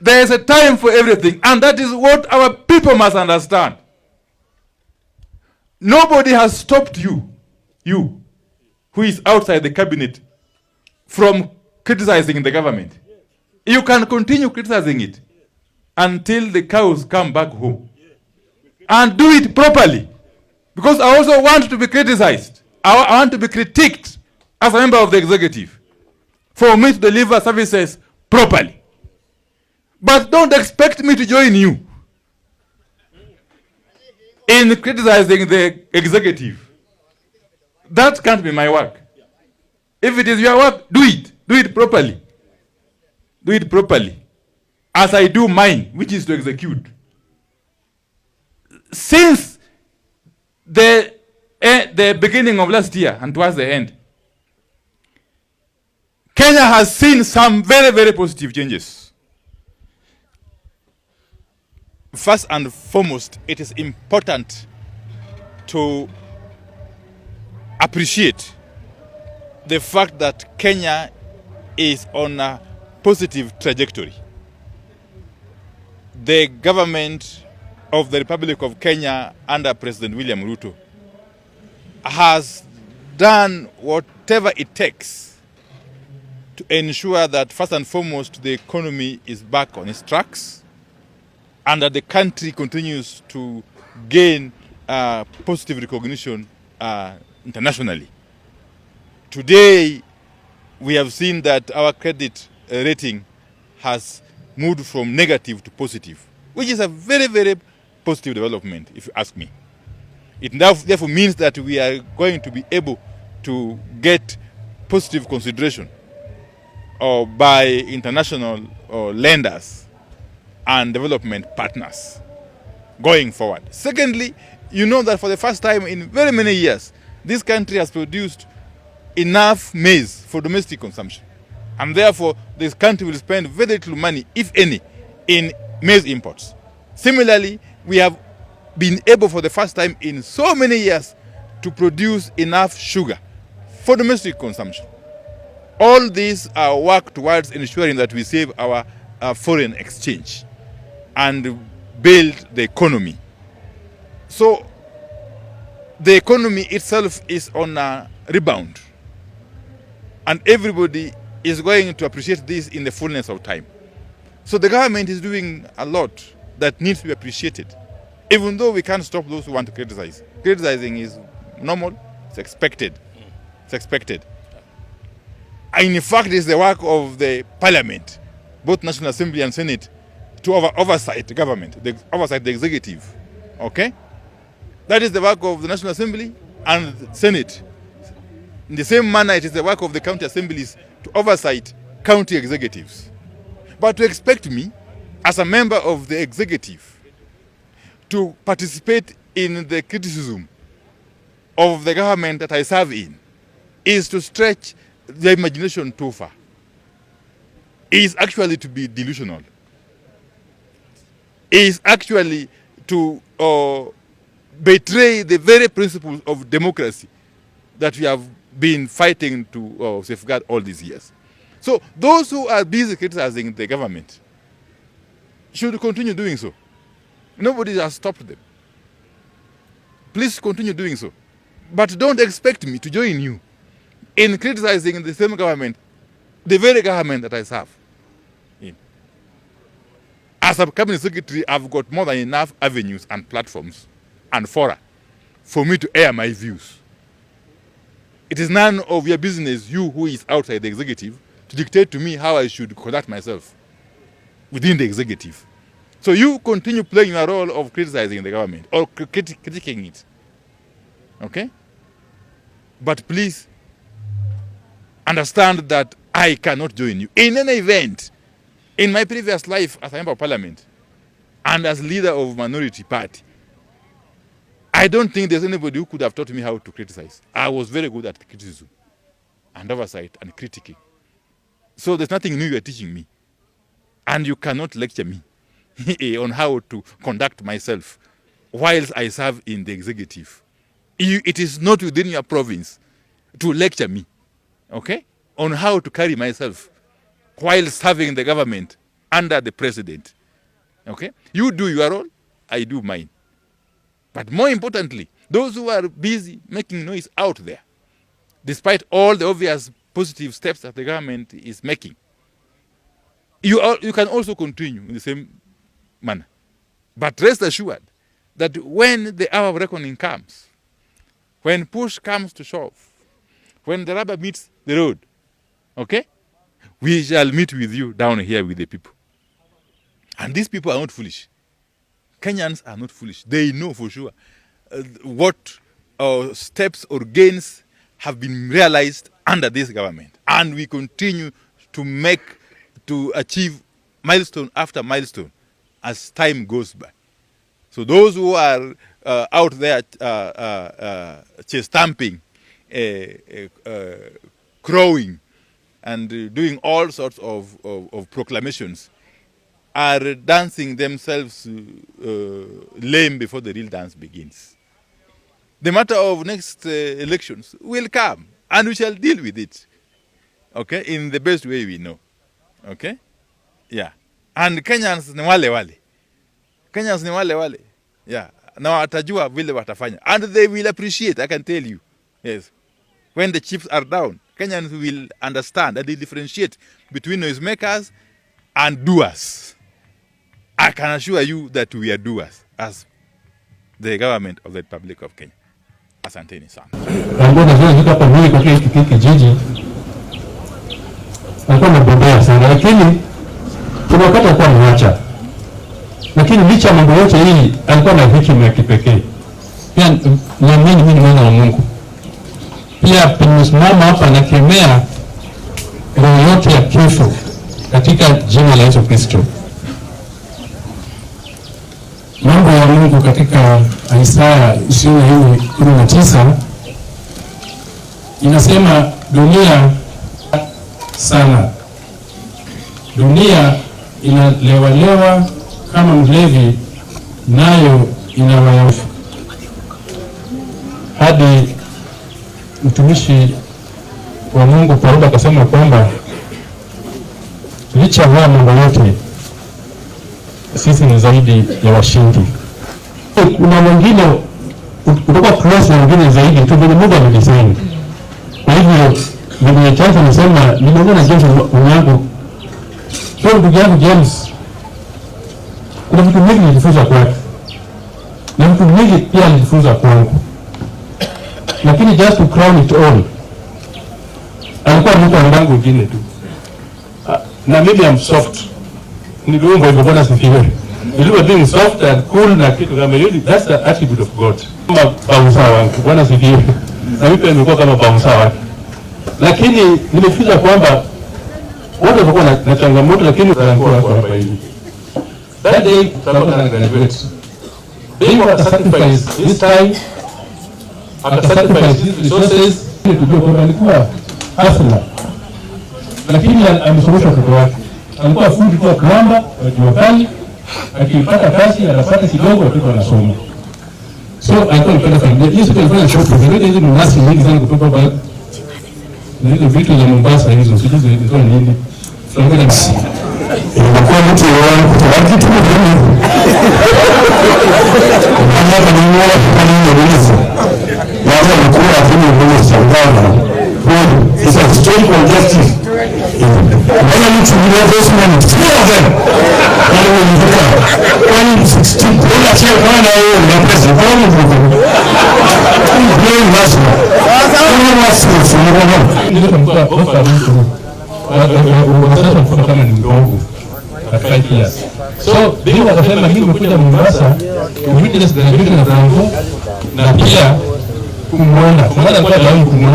There is a time for everything, and that is what our people must understand. Nobody has stopped you who is outside the cabinet, from criticizing the government. You can continue criticizing it until the cows come back home. And do it properly. Because I also want to be criticized. I want to be critiqued as a member of the executive for me to deliver services properly. But don't expect me to join you in criticizing the executive. That can't be my work. If it is your work, do it. Do it properly. Do it properly. As I do mine, which is to execute. Since the beginning of last year and towards the end, Kenya has seen some very, very positive changes. First and foremost, it is important to appreciate the fact that Kenya is on a positive trajectory. The government of the Republic of Kenya under President William Ruto has done whatever it takes to ensure that first and foremost the economy is back on its tracks and that the country continues to gain positive recognition internationally. Today, we have seen that our credit rating has moved from negative to positive, which is a very, very positive development, if you ask me. It therefore means that we are going to be able to get positive consideration by international lenders and development partners going forward. Secondly, you know that for the first time in very many years, this country has produced enough maize for domestic consumption. And therefore, this country will spend very little money, if any, in maize imports. Similarly, we have been able for the first time in so many years to produce enough sugar for domestic consumption. All these are work towards ensuring that we save our foreign exchange and build the economy. So the economy itself is on a rebound. And everybody is going to appreciate this in the fullness of time. So the government is doing a lot that needs to be appreciated, even though we can't stop those who want to criticize. Criticizing is normal, it's expected. It's expected. And in fact, it's the work of the parliament, both National Assembly and Senate, to oversight the government, oversight the executive. Okay? That is the work of the National Assembly and the Senate. In the same manner, it is the work of the county assemblies to oversight county executives. But to expect me, as a member of the executive, to participate in the criticism of the government that I serve in is to stretch the imagination too far. It is actually to be delusional. It is actually to betray the very principles of democracy that we have been fighting to safeguard all these years. So those who are busy criticizing the government should continue doing so. Nobody has stopped them. Please continue doing so. But don't expect me to join you in criticizing the same government, the very government that I serve in. As a cabinet secretary, I've got more than enough avenues and platforms and fora for me to air my views. It is none of your business, you who is outside the executive, to dictate to me how I should conduct myself within the executive. So you continue playing your role of criticizing the government or critiquing it. Okay? But please understand that I cannot join you. In any event, in my previous life as a member of parliament and as leader of minority party, I don't think there's anybody who could have taught me how to criticize. I was very good at criticism and oversight and critiquing. So there's nothing new you're teaching me. And you cannot lecture me on how to conduct myself whilst I serve in the executive. It is not within your province to lecture me, okay, on how to carry myself while serving the government under the president. Okay? You do your role, I do mine. But more importantly, those who are busy making noise out there, despite all the obvious positive steps that the government is making, you can also continue in the same manner. But rest assured that when the hour of reckoning comes, when push comes to shove, when the rubber meets the road, okay, we shall meet with you down here with the people. And these people are not foolish. Kenyans are not foolish. They know for sure what steps or gains have been realized under this government. And we continue to achieve milestone after milestone as time goes by. So those who are out there chest-stamping, crowing, and doing all sorts of proclamations are dancing themselves lame before the real dance begins. The matter of next elections will come, and we shall deal with it, okay, in the best way we know, okay? Yeah. And Kenyans ni wale. Kenyans ni wale. Yeah. Na watajua vile watafanya. And they will appreciate, I can tell you. Yes. When the chips are down, Kenyans will understand and they differentiate between noisemakers and doers. I can assure you that we are doers as the government of the Republic of Kenya. Asanteni sana. Mbona zile zika kwa mimi kwa kile kijiji. Alikuwa anabombea sana, lakini tunapata kwa mwacha. Lakini licha ya mambo yote hii alikuwa na hekima ya kipekee. Pia naamini mimi ni mwana wa Mungu. Pia tumesimama hapa na kemea roho yote ya kifo katika jina la Yesu Kristo. Mambo ya Mungu katika Isaya 20:19 inasema dunia sana. Dunia inalewalewa kama mlevi, nayo inawayafu. Hadi mtumishi wa Mungu Paulo akasema kwamba licha ya mambo yote sisi ni zaidi ya washindi. Kuna mwingine kutoka class na mwingine zaidi tu vile Mungu amedesign. Kwa hivyo mimi chanzo nasema nimeona James wangu. Kwa ndugu yangu James, kuna vitu vingi nilijifunza kwake. Na vitu vingi pia nilijifunza kwangu. Lakini just to crown it all, alikuwa mtu wangu wengine tu. Na mimi am soft. Niliumba hivyo Bwana sifiwe. Niliumba being soft and cool na kitu kama hiyo. That's the attribute of God. Kama bausa wangu Bwana sifiwe. Na mimi pia nimekuwa kama bausa wake. Lakini nimefikiria kwamba wote walikuwa na changamoto, lakini wanakuwa hapa hivi. That day tutakuwa na graduate. They were sacrifice this time. Sacrifice his resources to do kwa alikuwa hafla. Lakini amesomesha watoto wake. Alikuwa fundi kwa plamba wa jua kali, akipata kazi anapata kidogo watoto wanasoma. So alikuwa anapenda familia. Hizo tulifanya shopping. Ndio hizo mnasi nyingi sana kutoka ba. Na hizo vitu za Mombasa hizo sijui hizo nini. Tunakwenda basi. Ilikuwa mtu wangu kwa kitu kingine. Kama ni mmoja kama ni hizo. Wao wanakuwa hapo mbele sana. It's a straight objective. When you to be those men, three of them. When 16, when I say one hour, the president, one of them. Very national. One was from the so, bila wakasema hii umekuja Mombasa, witness the graduation of Rango, na pia kumwona. Kumwona kwa launi kumwona.